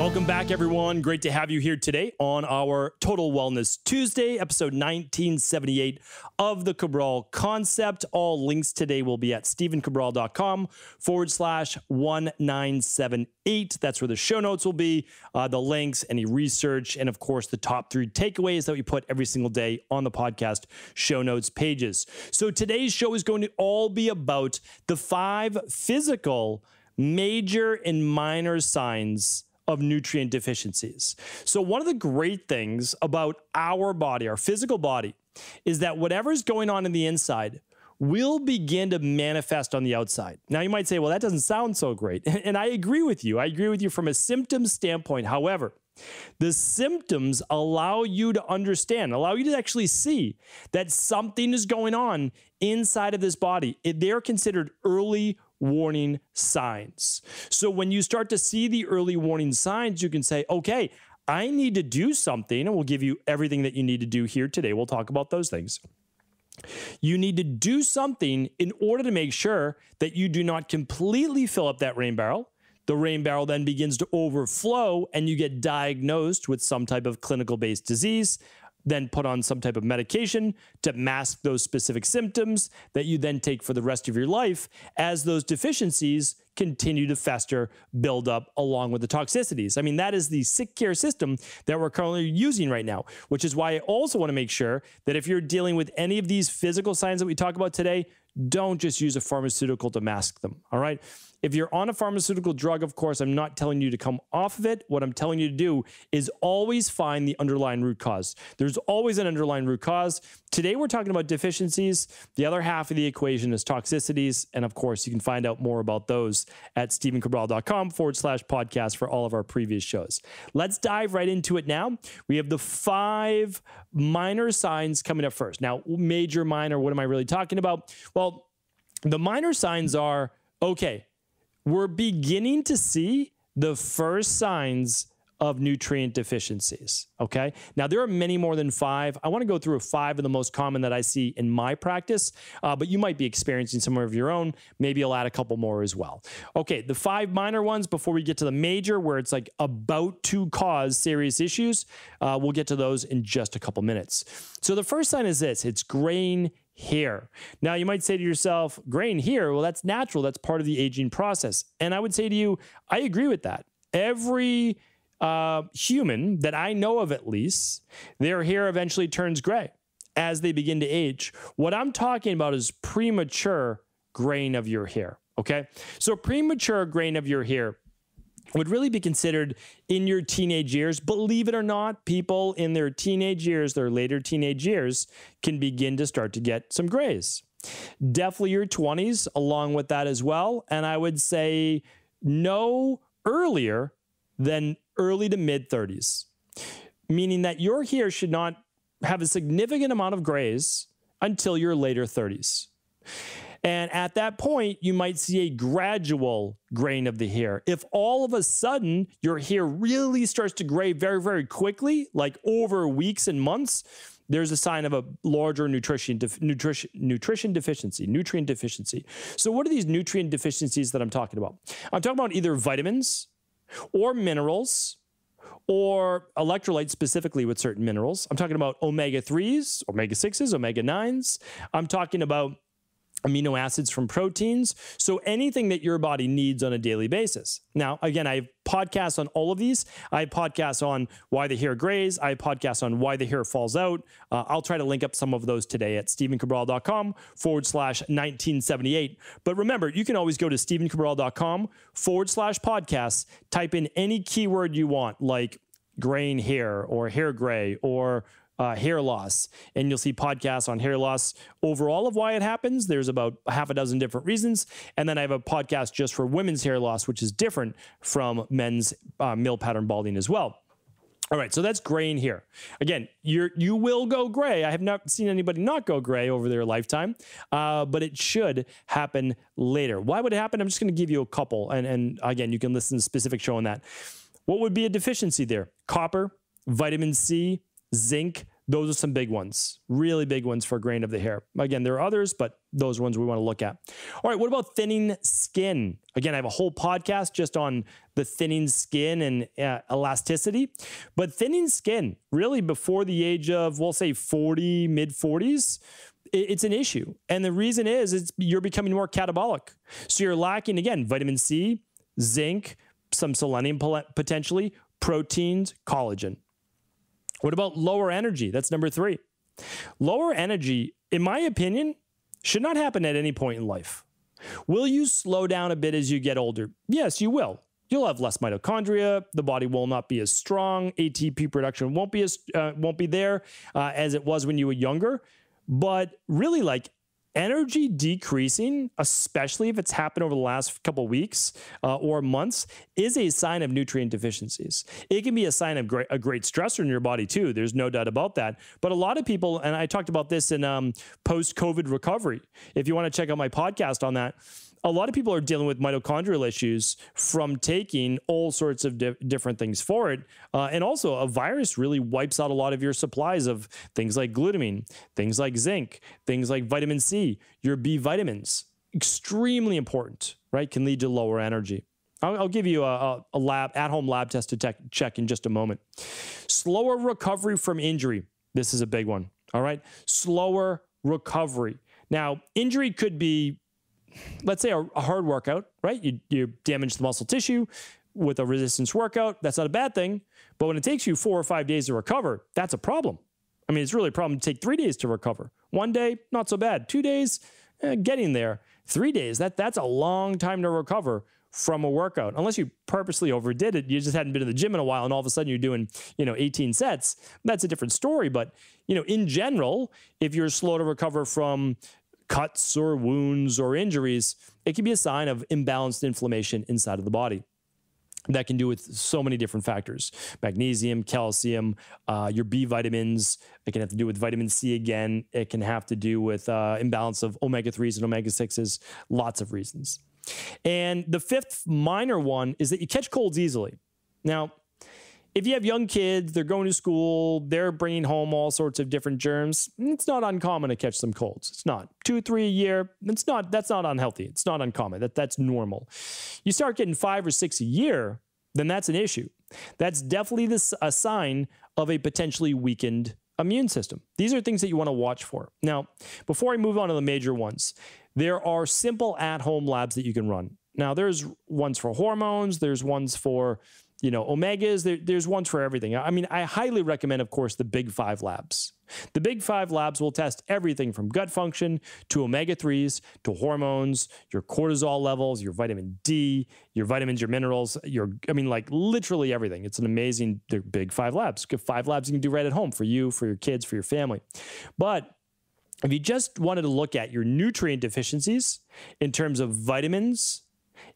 Welcome back, everyone. Great to have you here today on our Total Wellness Tuesday, episode 1978 of the Cabral Concept. All links today will be at stephencabral.com/1978. That's where the show notes will be, the links, any research, and of course, the top 3 takeaways that we put every single day on the podcast show notes pages. So today's show is going to all be about the 5 physical major and minor signs of nutrient deficiencies. So one of the great things about our body, our physical body, is that whatever's going on in the inside will begin to manifest on the outside. Now you might say, well, that doesn't sound so great. And I agree with you. I agree with you from a symptom standpoint. However, the symptoms allow you to understand, allow you to actually see that something is going on inside of this body. They're considered early warning signs. So when you start to see the early warning signs, you can say, okay, I need to do something, and we'll give you everything that you need to do here today. We'll talk about those things. You need to do something in order to make sure that you do not completely fill up that rain barrel. The rain barrel then begins to overflow and you get diagnosed with some type of clinical-based disease, then put on some type of medication to mask those specific symptoms that you then take for the rest of your life as those deficiencies continue to fester, build up along with the toxicities. I mean, that is the sick care system that we're currently using right now, which is why I also want to make sure that if you're dealing with any of these physical signs that we talk about today, don't just use a pharmaceutical to mask them, all right? If you're on a pharmaceutical drug, of course, I'm not telling you to come off of it. What I'm telling you to do is always find the underlying root cause. There's always an underlying root cause. Today, we're talking about deficiencies. The other half of the equation is toxicities. And of course, you can find out more about those at stephencabral.com/podcast for all of our previous shows. Let's dive right into it now. We have the 5 minor signs coming up first. Now, major, minor, what am I really talking about? Well, the minor signs are, okay, we're beginning to see the first signs of nutrient deficiencies, okay? Now, there are many more than 5. I want to go through 5 of the most common that I see in my practice, but you might be experiencing some of your own. Maybe I'll add a couple more as well. Okay, the 5 minor ones before we get to the major, where it's like about to cause serious issues, we'll get to those in just a couple minutes. So the first sign is this: it's graying hair. Now, you might say to yourself, graying hair, well, that's natural. That's part of the aging process. And I would say to you, I agree with that. Every human that I know of, at least, their hair eventually turns gray as they begin to age. What I'm talking about is premature graying of your hair, okay? So premature graying of your hair would really be considered in your teenage years. Believe it or not, people in their teenage years, their later teenage years, can begin to start to get some grays. Definitely your 20s along with that as well. And I would say no earlier than early to mid 30s, meaning that your hair should not have a significant amount of grays until your later 30s. And at that point, you might see a gradual graying of the hair. If all of a sudden your hair really starts to gray very, very quickly, like over weeks and months, there's a sign of a larger nutrient deficiency. So what are these nutrient deficiencies that I'm talking about? I'm talking about either vitamins or minerals or electrolytes, specifically with certain minerals. I'm talking about omega-3s, omega-6s, omega-9s. I'm talking about amino acids from proteins. So anything that your body needs on a daily basis. Now, again, I have podcasts on all of these. I have podcasts on why the hair grays. I have podcasts on why the hair falls out. I'll try to link up some of those today at stephencabral.com/1978. But remember, you can always go to stephencabral.com/podcasts, type in any keyword you want, like graying hair or hair gray or hair loss, and you'll see podcasts on hair loss overall of why it happens. There's about 6 different reasons. And then I have a podcast just for women's hair loss, which is different from men's male pattern balding as well. All right, so that's graying hair. Again, you will go gray. I have not seen anybody not go gray over their lifetime, but it should happen later. Why would it happen? I'm just going to give you a couple, and again, you can listen to a specific show on that. What would be a deficiency there? Copper, vitamin C, zinc, Those are some big ones, really big ones for grain of the hair. Again, there are others, but those are ones we want to look at. All right, what about thinning skin? Again, I have a whole podcast just on the thinning skin and elasticity. But thinning skin, really before the age of, we'll say 40, mid-40s, it's an issue. And the reason is you're becoming more catabolic. So you're lacking, again, vitamin C, zinc, some selenium potentially, proteins, collagen. What about lower energy? That's number 3. Lower energy, in my opinion, should not happen at any point in life. Will you slow down a bit as you get older? Yes, you will. You'll have less mitochondria. The body will not be as strong. ATP production won't be there as it was when you were younger. But really, like, energy decreasing, especially if it's happened over the last couple of weeks or months, is a sign of nutrient deficiencies. It can be a sign of a great stressor in your body too. There's no doubt about that. But a lot of people, and I talked about this in post-COVID recovery. If you want to check out my podcast on that, a lot of people are dealing with mitochondrial issues from taking all sorts of different things for it. And also a virus really wipes out a lot of your supplies of things like glutamine, things like zinc, things like vitamin C, your B vitamins. Extremely important, right? Can lead to lower energy. I'll give you a at-home lab test to check in just a moment. Slower recovery from injury. This is a big one, all right? Slower recovery. Now, injury could be, let's say, a hard workout, right? You damage the muscle tissue with a resistance workout. That's not a bad thing. But when it takes you 4 or 5 days to recover, that's a problem. I mean, it's really a problem to take 3 days to recover. 1 day, not so bad. 2 days, getting there. 3 days, that's a long time to recover from a workout. Unless you purposely overdid it, you just hadn't been to the gym in a while, and all of a sudden you're doing, 18 sets. That's a different story. But, in general, if you're slow to recover from cuts or wounds or injuries, it can be a sign of imbalanced inflammation inside of the body. That can do with so many different factors: magnesium, calcium, your B vitamins. It can have to do with vitamin C again. It can have to do with imbalance of omega-3s and omega-6s, lots of reasons. And the 5th minor one is that you catch colds easily. Now, if you have young kids, they're going to school, they're bringing home all sorts of different germs, it's not uncommon to catch some colds. It's not. 2 or 3 a year, that's not unhealthy. It's not uncommon. That's normal. You start getting 5 or 6 a year, then that's an issue. That's definitely a sign of a potentially weakened immune system. These are things that you want to watch for. Now, before I move on to the major ones, there are simple at-home labs that you can run. Now, there's ones for hormones, there's ones for omegas, there's ones for everything. I mean, I highly recommend, of course, the Big 5 labs. The Big 5 labs will test everything from gut function to omega-3s to hormones, your cortisol levels, your vitamin D, your vitamins, your minerals, literally everything. It's an amazing, they're Big 5 labs. 5 labs you can do right at home for you, for your kids, for your family. But if you just wanted to look at your nutrient deficiencies in terms of vitamins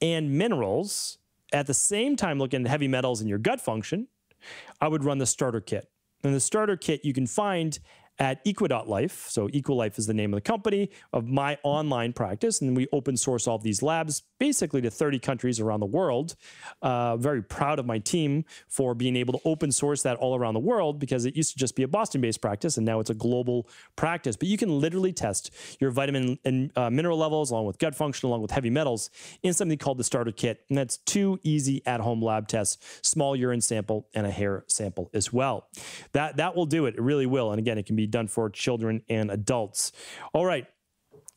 and minerals, at the same time looking at heavy metals in your gut function, I would run the starter kit. And the starter kit you can find at Equa.life. So Equalife is the name of the company of my online practice. And we open source all of these labs basically to 30 countries around the world. Very proud of my team for being able to open source that all around the world, because it used to just be a Boston-based practice and now it's a global practice. But you can literally test your vitamin and mineral levels along with gut function, along with heavy metals in something called the starter kit. And that's 2 easy at-home lab tests: small urine sample and a hair sample as well. That will do it. It really will. And again, it can be done for children and adults. All right.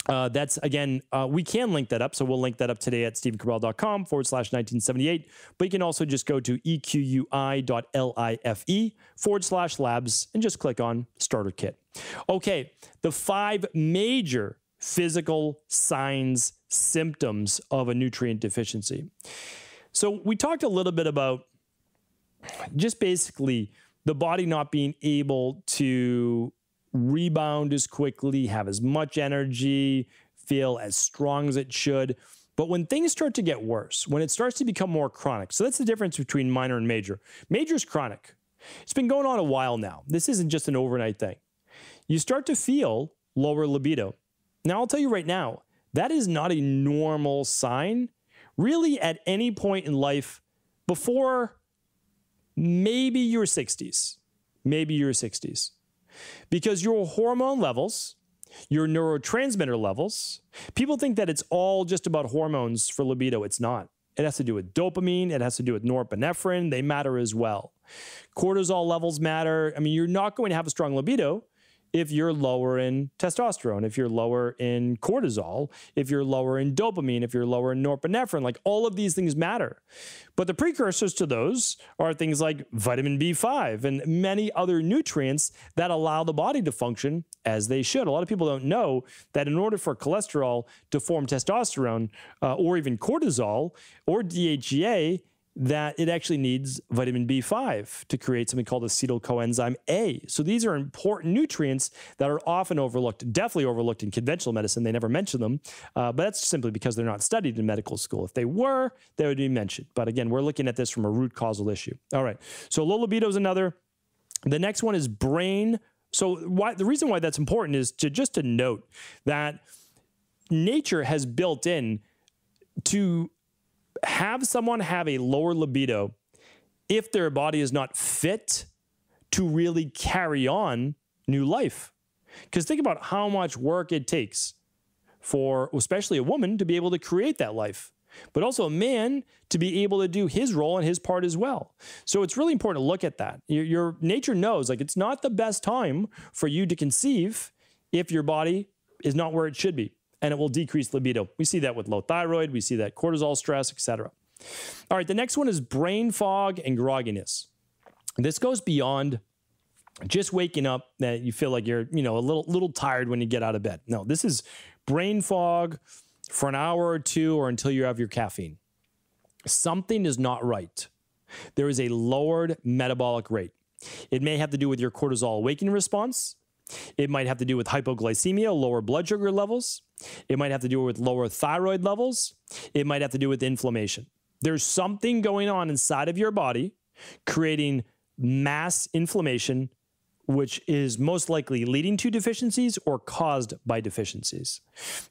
That's, again, we can link that up. So we'll link that up today at stephencabral.com/1978. But you can also just go to equi.life/labs and just click on Starter Kit. Okay. The 5 major physical signs, symptoms of a nutrient deficiency. So we talked a little bit about just basically the body not being able to rebound as quickly, have as much energy, feel as strong as it should. But when things start to get worse, when it starts to become more chronic, so that's the difference between minor and major. Major is chronic. It's been going on a while now. This isn't just an overnight thing. You start to feel lower libido. Now, I'll tell you right now, that is not a normal sign, really, at any point in life before maybe your 60s. Maybe your 60s. Because your hormone levels, your neurotransmitter levels, people think that it's all just about hormones for libido. It's not. It has to do with dopamine. It has to do with norepinephrine. They matter as well. Cortisol levels matter. I mean, you're not going to have a strong libido if you're lower in testosterone, if you're lower in cortisol, if you're lower in dopamine, if you're lower in norepinephrine. Like, all of these things matter. But the precursors to those are things like vitamin B5 and many other nutrients that allow the body to function as they should. A lot of people don't know that in order for cholesterol to form testosterone or even cortisol or DHEA, that it actually needs vitamin B5 to create something called acetyl coenzyme A. So these are important nutrients that are often overlooked, definitely overlooked in conventional medicine. They never mention them, but that's simply because they're not studied in medical school. If they were, they would be mentioned. But again, we're looking at this from a root causal issue. All right, so low libido is another. The next one is brain. So the reason why that's important is just to note that nature has built in to have someone have a lower libido if their body is not fit to really carry on new life. Because think about how much work it takes for, especially a woman, to be able to create that life, but also a man to be able to do his role and his part as well. So it's really important to look at that. Your nature knows, like, it's not the best time for you to conceive if your body is not where it should be. And it will decrease libido. We see that with low thyroid. We see that cortisol stress, etc. All right, the next one is brain fog and grogginess. This goes beyond just waking up that you feel like you're, a little tired when you get out of bed. No, this is brain fog for an hour or two or until you have your caffeine. Something is not right. There is a lowered metabolic rate. It may have to do with your cortisol awakening response. It might have to do with hypoglycemia, lower blood sugar levels. It might have to do with lower thyroid levels. It might have to do with inflammation. There's something going on inside of your body creating mass inflammation, which is most likely leading to deficiencies or caused by deficiencies.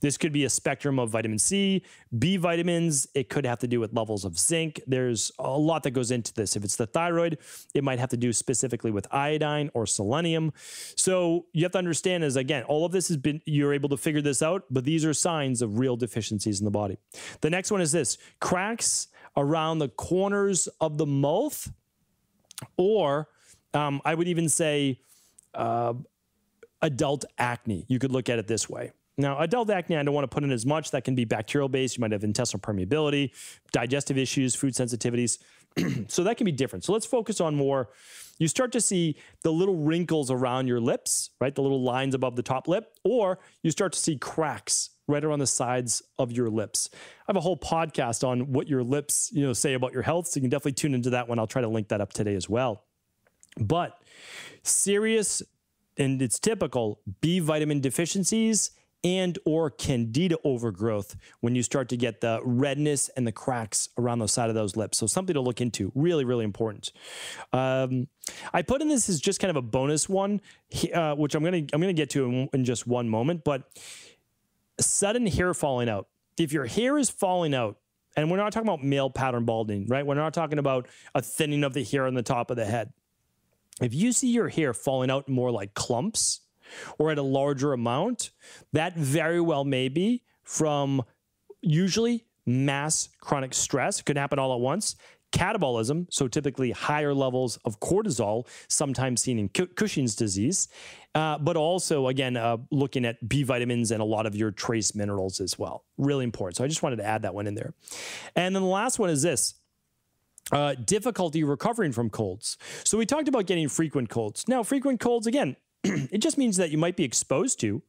This could be a spectrum of vitamin C, B vitamins. It could have to do with levels of zinc. There's a lot that goes into this. If it's the thyroid, it might have to do specifically with iodine or selenium. So you have to understand is, again, all of this has been, you're able to figure this out, but these are signs of real deficiencies in the body. The next one is this: cracks around the corners of the mouth, or I would even say adult acne. You could look at it this way. Now, adult acne, I don't want to put in as much. That can be bacterial-based. You might have intestinal permeability, digestive issues, food sensitivities. So that can be different. So let's focus on more. You start to see the little wrinkles around your lips, right? The little lines above the top lip, or you start to see cracks right around the sides of your lips. I have a whole podcast on what your lips, say about your health. So you can definitely tune into that one. I'll try to link that up today as well. But serious, and it's typical, B vitamin deficiencies and or candida overgrowth when you start to get the redness and the cracks around the side of those lips. So something to look into. Really, really important. I put in this as just kind of a bonus one, which I'm gonna get to in just one moment. But sudden hair falling out. If your hair is falling out, and we're not talking about male pattern balding, right? We're not talking about a thinning of the hair on the top of the head. If you see your hair falling out more like clumps or at a larger amount, that very well may be from usually mass chronic stress. It could happen all at once. Catabolism, so typically higher levels of cortisol, sometimes seen in Cushing's disease, but also, again, looking at B vitamins and a lot of your trace minerals as well. Really important. So I just wanted to add that one in there. And then the last one is this. Difficulty recovering from colds. So we talked about getting frequent colds. Now, frequent colds, again, it just means that you might be exposed to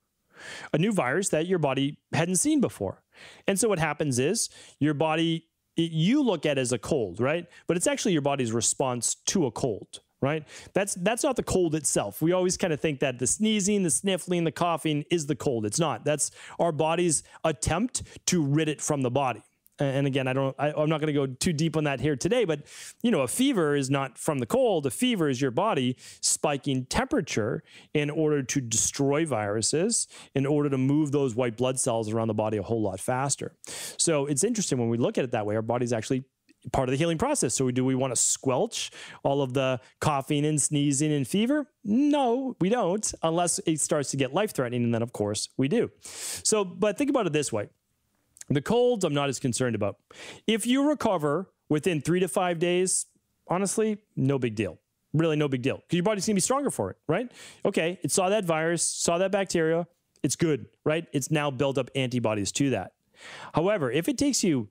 a new virus that your body hadn't seen before. And so what happens is your body, you look at it as a cold, right? But it's actually your body's response to a cold, right? That's not the cold itself. We always kind of think that the sneezing, the sniffling, the coughing is the cold. It's not. That's our body's attempt to rid it from the body. And again, I'm not going to go too deep on that here today, but a fever is not from the cold. A fever is your body spiking temperature in order to destroy viruses, in order to move those white blood cells around the body a whole lot faster. So it's interesting when we look at it that way. Our body's actually part of the healing process. So do we want to squelch all of the coughing and sneezing and fever? No, we don't, unless it starts to get life-threatening, and then of course we do. So, but think about it this way. The colds, I'm not as concerned about. If you recover within 3 to 5 days, honestly, no big deal. Really no big deal, because your body's gonna be stronger for it, right? Okay, it saw that virus, saw that bacteria, it's good, right? It's now built up antibodies to that. However, if it takes you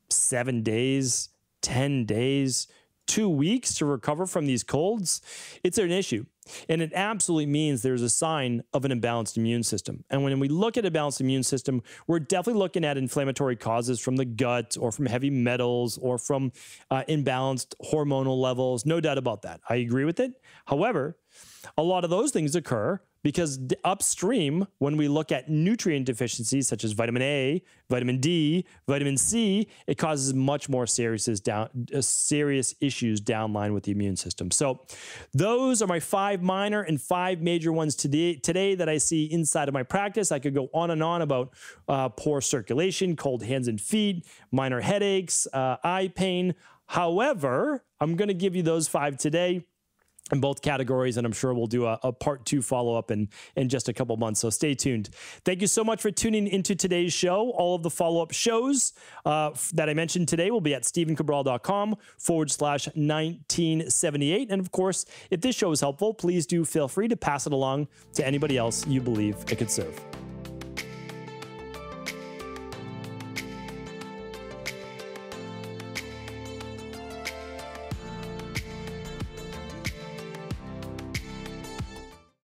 7 days, 10 days, 2 weeks to recover from these colds, it's an issue. And it absolutely means there's a sign of an imbalanced immune system. And when we look at a balanced immune system, we're definitely looking at inflammatory causes from the gut or from heavy metals or from imbalanced hormonal levels. No doubt about that. I agree with it. However, a lot of those things occur because upstream, when we look at nutrient deficiencies such as vitamin A, vitamin D, vitamin C, it causes much more serious issues downline with the immune system. So those are my 5 minor and 5 major ones today that I see inside of my practice. I could go on and on about poor circulation, cold hands and feet, minor headaches, eye pain. However, I'm going to give you those 5 today in both categories, and I'm sure we'll do a part 2 follow-up in just a couple months, so stay tuned. Thank you so much for tuning into today's show. All of the follow-up shows that I mentioned today will be at stevencabral.com/1978. And of course, if this show is helpful, please do feel free to pass it along to anybody else you believe it could serve.